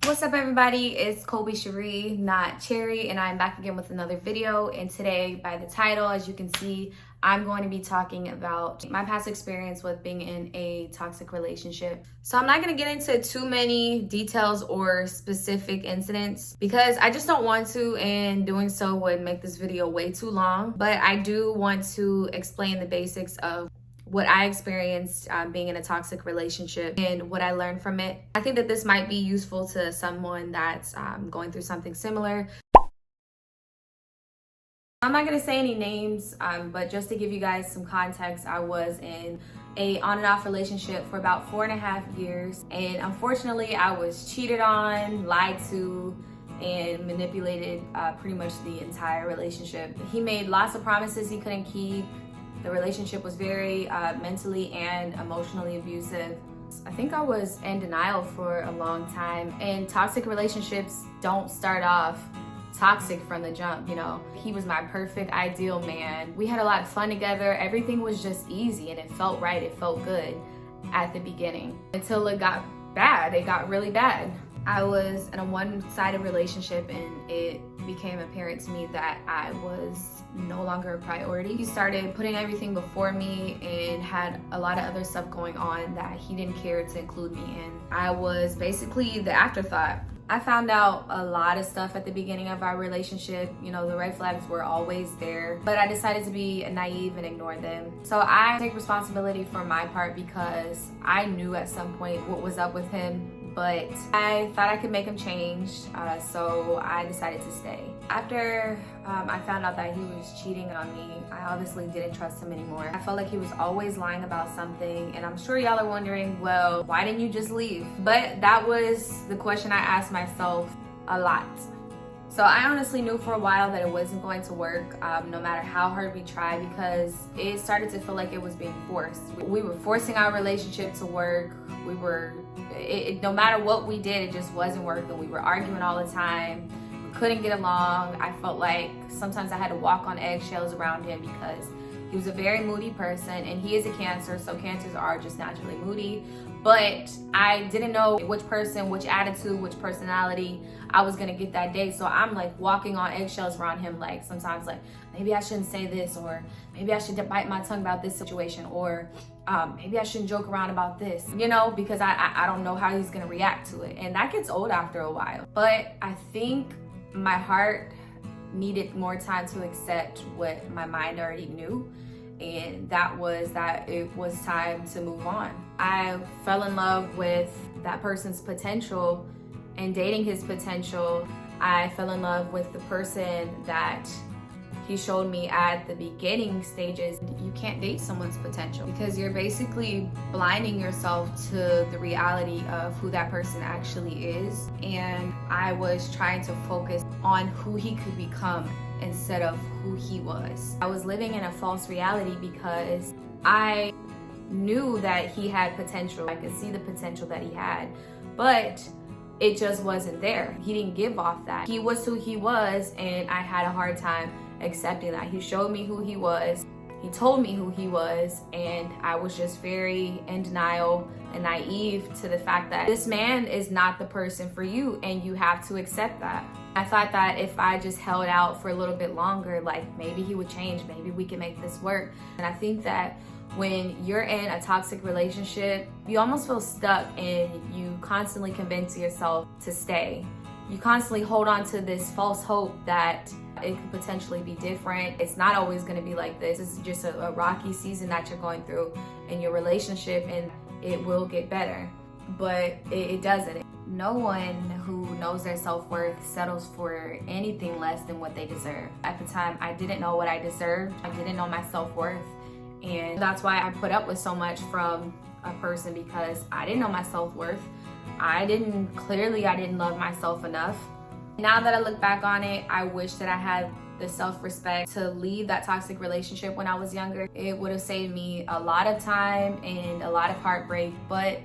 What's up everybody, it's Colby Cherie, not Cherry, and I'm back again with another video. And today, by the title, as you can see, I'm going to be talking about my past experience with being in a toxic relationship. So I'm not going to get into too many details or specific incidents because I just don't want to, and doing so would make this video way too long. But I do want to explain the basics of what I experienced being in a toxic relationship and what I learned from it. I think that this might be useful to someone that's going through something similar. I'm not gonna say any names, but just to give you guys some context, I was in a on and off relationship for about 4.5 years. And unfortunately, I was cheated on, lied to, and manipulated pretty much the entire relationship. He made lots of promises he couldn't keep. The relationship was very mentally and emotionally abusive. I think I was in denial for a long time. And toxic relationships don't start off toxic from the jump, you know. He was my perfect ideal man. We had a lot of fun together. Everything was just easy and it felt right. It felt good at the beginning until it got bad. It got really bad. I was in a one-sided relationship and it became apparent to me that I was no longer a priority. He started putting everything before me and had a lot of other stuff going on that he didn't care to include me in. I was basically the afterthought. I found out a lot of stuff at the beginning of our relationship. You know, the red flags were always there, but I decided to be naive and ignore them. So I take responsibility for my part because I knew at some point what was up with him, but I thought I could make him change, so I decided to stay. After I found out that he was cheating on me, I obviously didn't trust him anymore. I felt like he was always lying about something, and I'm sure y'all are wondering, well, why didn't you just leave? But that was the question I asked myself a lot. So I honestly knew for a while that it wasn't going to work, no matter how hard we tried, because it started to feel like it was being forced. We were forcing our relationship to work. No matter what we did, it just wasn't working. We were arguing all the time. We couldn't get along. I felt like sometimes I had to walk on eggshells around him because he was a very moody person, and he is a Cancer, so Cancers are just naturally moody. But I didn't know which person, which attitude, which personality I was gonna get that day. So I'm like walking on eggshells around him, like sometimes like, maybe I shouldn't say this, or maybe I should bite my tongue about this situation, or maybe I shouldn't joke around about this, you know, because I don't know how he's gonna react to it. And that gets old after a while. But I think my heart needed more time to accept what my mind already knew. And that was that it was time to move on. I fell in love with that person's potential and dating his potential. I fell in love with the person that he showed me at the beginning stages. You can't date someone's potential because you're basically blinding yourself to the reality of who that person actually is. And I was trying to focus on who he could become instead of who he was. I was living in a false reality because I knew that he had potential. I could see the potential that he had, but it just wasn't there. He didn't give off that. He was who he was, and I had a hard time accepting that. He showed me who he was. He told me who he was, and I was just very in denial and naive to the fact that this man is not the person for you, and you have to accept that. I thought that if I just held out for a little bit longer, like maybe he would change, maybe we can make this work. And I think that when you're in a toxic relationship, you almost feel stuck and you constantly convince yourself to stay. You constantly hold on to this false hope that it could potentially be different. It's not always gonna be like this. It's just a rocky season that you're going through in your relationship, and it will get better, but it doesn't. No one who knows their self-worth settles for anything less than what they deserve. At the time, I didn't know what I deserved. I didn't know my self-worth. And that's why I put up with so much from a person, because I didn't know my self-worth. I didn't love myself enough. Now that I look back on it, I wish that I had the self-respect to leave that toxic relationship when I was younger. It would have saved me a lot of time and a lot of heartbreak, but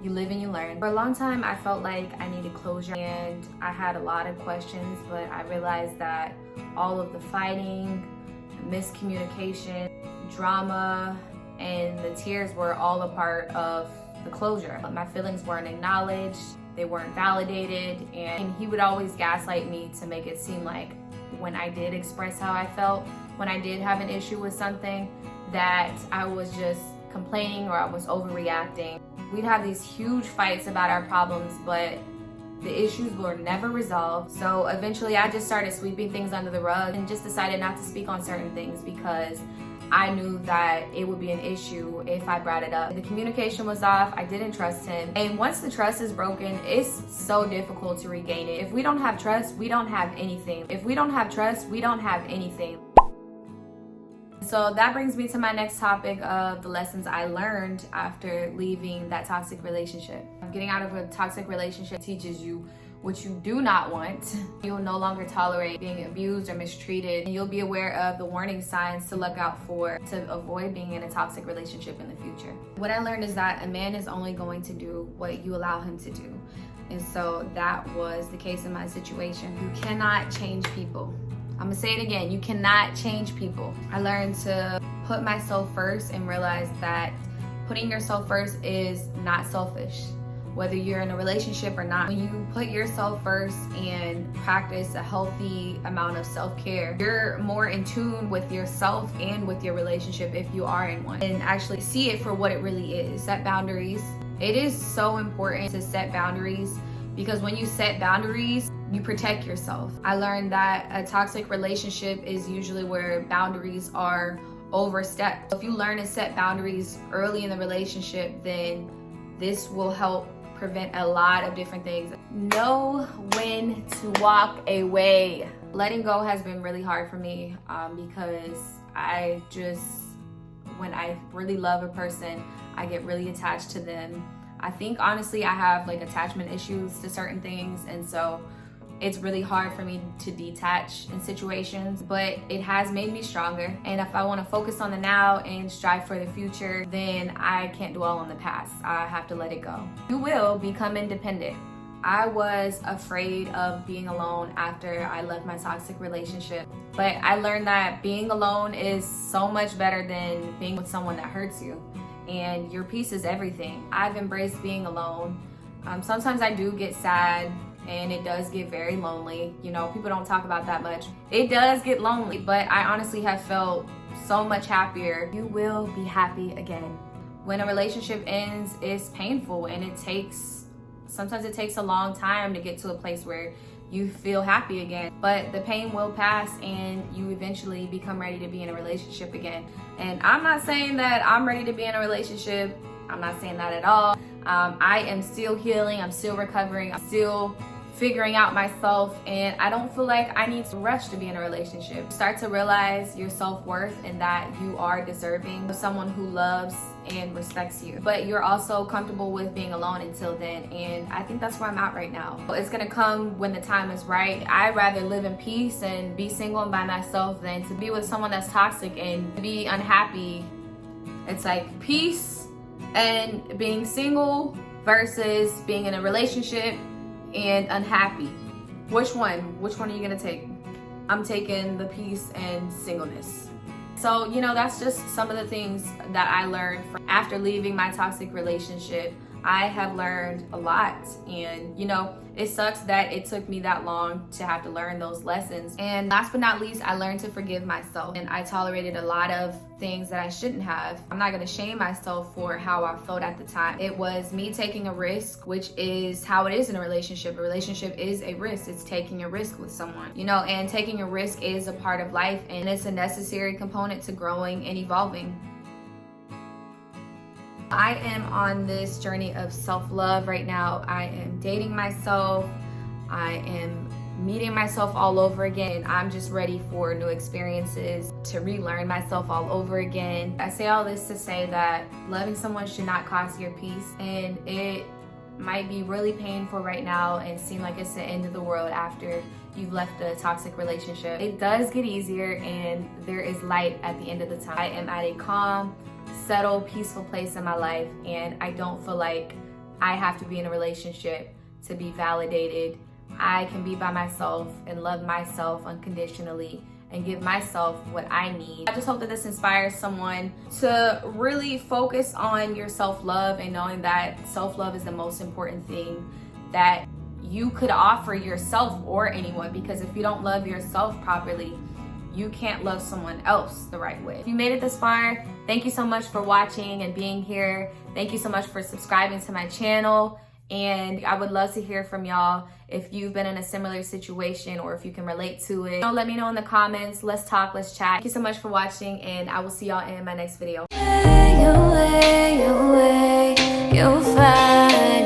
you live and you learn. For a long time, I felt like I needed closure, and I had a lot of questions, but I realized that all of the fighting, miscommunication, drama, and the tears were all a part of the closure. My feelings weren't acknowledged, they weren't validated, and he would always gaslight me to make it seem like when I did express how I felt, when I did have an issue with something, that I was just complaining or I was overreacting. We'd have these huge fights about our problems, but the issues were never resolved. So eventually I just started sweeping things under the rug and just decided not to speak on certain things because I knew that it would be an issue if I brought it up. The communication was off, I didn't trust him. And once the trust is broken, it's so difficult to regain it. If we don't have trust, we don't have anything. If we don't have trust, we don't have anything. So that brings me to my next topic of the lessons I learned after leaving that toxic relationship. Getting out of a toxic relationship teaches you what you do not want. You'll no longer tolerate being abused or mistreated. And you'll be aware of the warning signs to look out for to avoid being in a toxic relationship in the future. What I learned is that a man is only going to do what you allow him to do. And so that was the case in my situation. You cannot change people. I'm gonna say it again, you cannot change people. I learned to put myself first and realize that putting yourself first is not selfish. Whether you're in a relationship or not, when you put yourself first and practice a healthy amount of self-care, you're more in tune with yourself and with your relationship if you are in one, and actually see it for what it really is. Set boundaries. It is so important to set boundaries because when you set boundaries, you protect yourself. I learned that a toxic relationship is usually where boundaries are overstepped. If you learn to set boundaries early in the relationship, then this will help prevent a lot of different things. Know when to walk away. Letting go has been really hard for me because when I really love a person, I get really attached to them. I think honestly I have like attachment issues to certain things, and so it's really hard for me to detach in situations, but it has made me stronger. And if I want to focus on the now and strive for the future, then I can't dwell on the past. I have to let it go. You will become independent. I was afraid of being alone after I left my toxic relationship, but I learned that being alone is so much better than being with someone that hurts you, and your peace is everything. I've embraced being alone. Sometimes I do get sad, and it does get very lonely. You know, people don't talk about that much. It does get lonely, but I honestly have felt so much happier. You will be happy again. When a relationship ends, it's painful, and sometimes it takes a long time to get to a place where you feel happy again, but the pain will pass and you eventually become ready to be in a relationship again. And I'm not saying that I'm ready to be in a relationship. I'm not saying that at all. I am still healing, I'm still recovering, I'm still figuring out myself, and I don't feel like I need to rush to be in a relationship. Start to realize your self-worth and that you are deserving of someone who loves and respects you. But you're also comfortable with being alone until then, and I think that's where I'm at right now. It's gonna come when the time is right. I'd rather live in peace and be single and by myself than to be with someone that's toxic and be unhappy. It's like peace and being single versus being in a relationship and unhappy. Which one are you gonna take? I'm taking the peace and singleness. So, you know, that's just some of the things that I learned after leaving my toxic relationship. I have learned a lot, and you know, it sucks that it took me that long to have to learn those lessons. And last but not least, I learned to forgive myself, and I tolerated a lot of things that I shouldn't have. I'm not gonna shame myself for how I felt at the time. It was me taking a risk, which is how it is in a relationship. A relationship is a risk. It's taking a risk with someone, you know, and taking a risk is a part of life, and it's a necessary component to growing and evolving. I am on this journey of self-love right now. I am dating myself. I am meeting myself all over again. I'm just ready for new experiences, to relearn myself all over again. I say all this to say that loving someone should not cost your peace, and it might be really painful right now and seem like it's the end of the world after you've left a toxic relationship. It does get easier, and there is light at the end of the tunnel. I am at a calm, settled, peaceful place in my life, and I don't feel like I have to be in a relationship to be validated. I can be by myself and love myself unconditionally and give myself what I need. I just hope that this inspires someone to really focus on your self-love and knowing that self-love is the most important thing that you could offer yourself or anyone, because if you don't love yourself properly, you can't love someone else the right way. If you made it this far, thank you so much for watching and being here. Thank you so much for subscribing to my channel. And I would love to hear from y'all if you've been in a similar situation or if you can relate to it. Let me know in the comments. Let's talk, let's chat. Thank you so much for watching, and I will see y'all in my next video. You'll find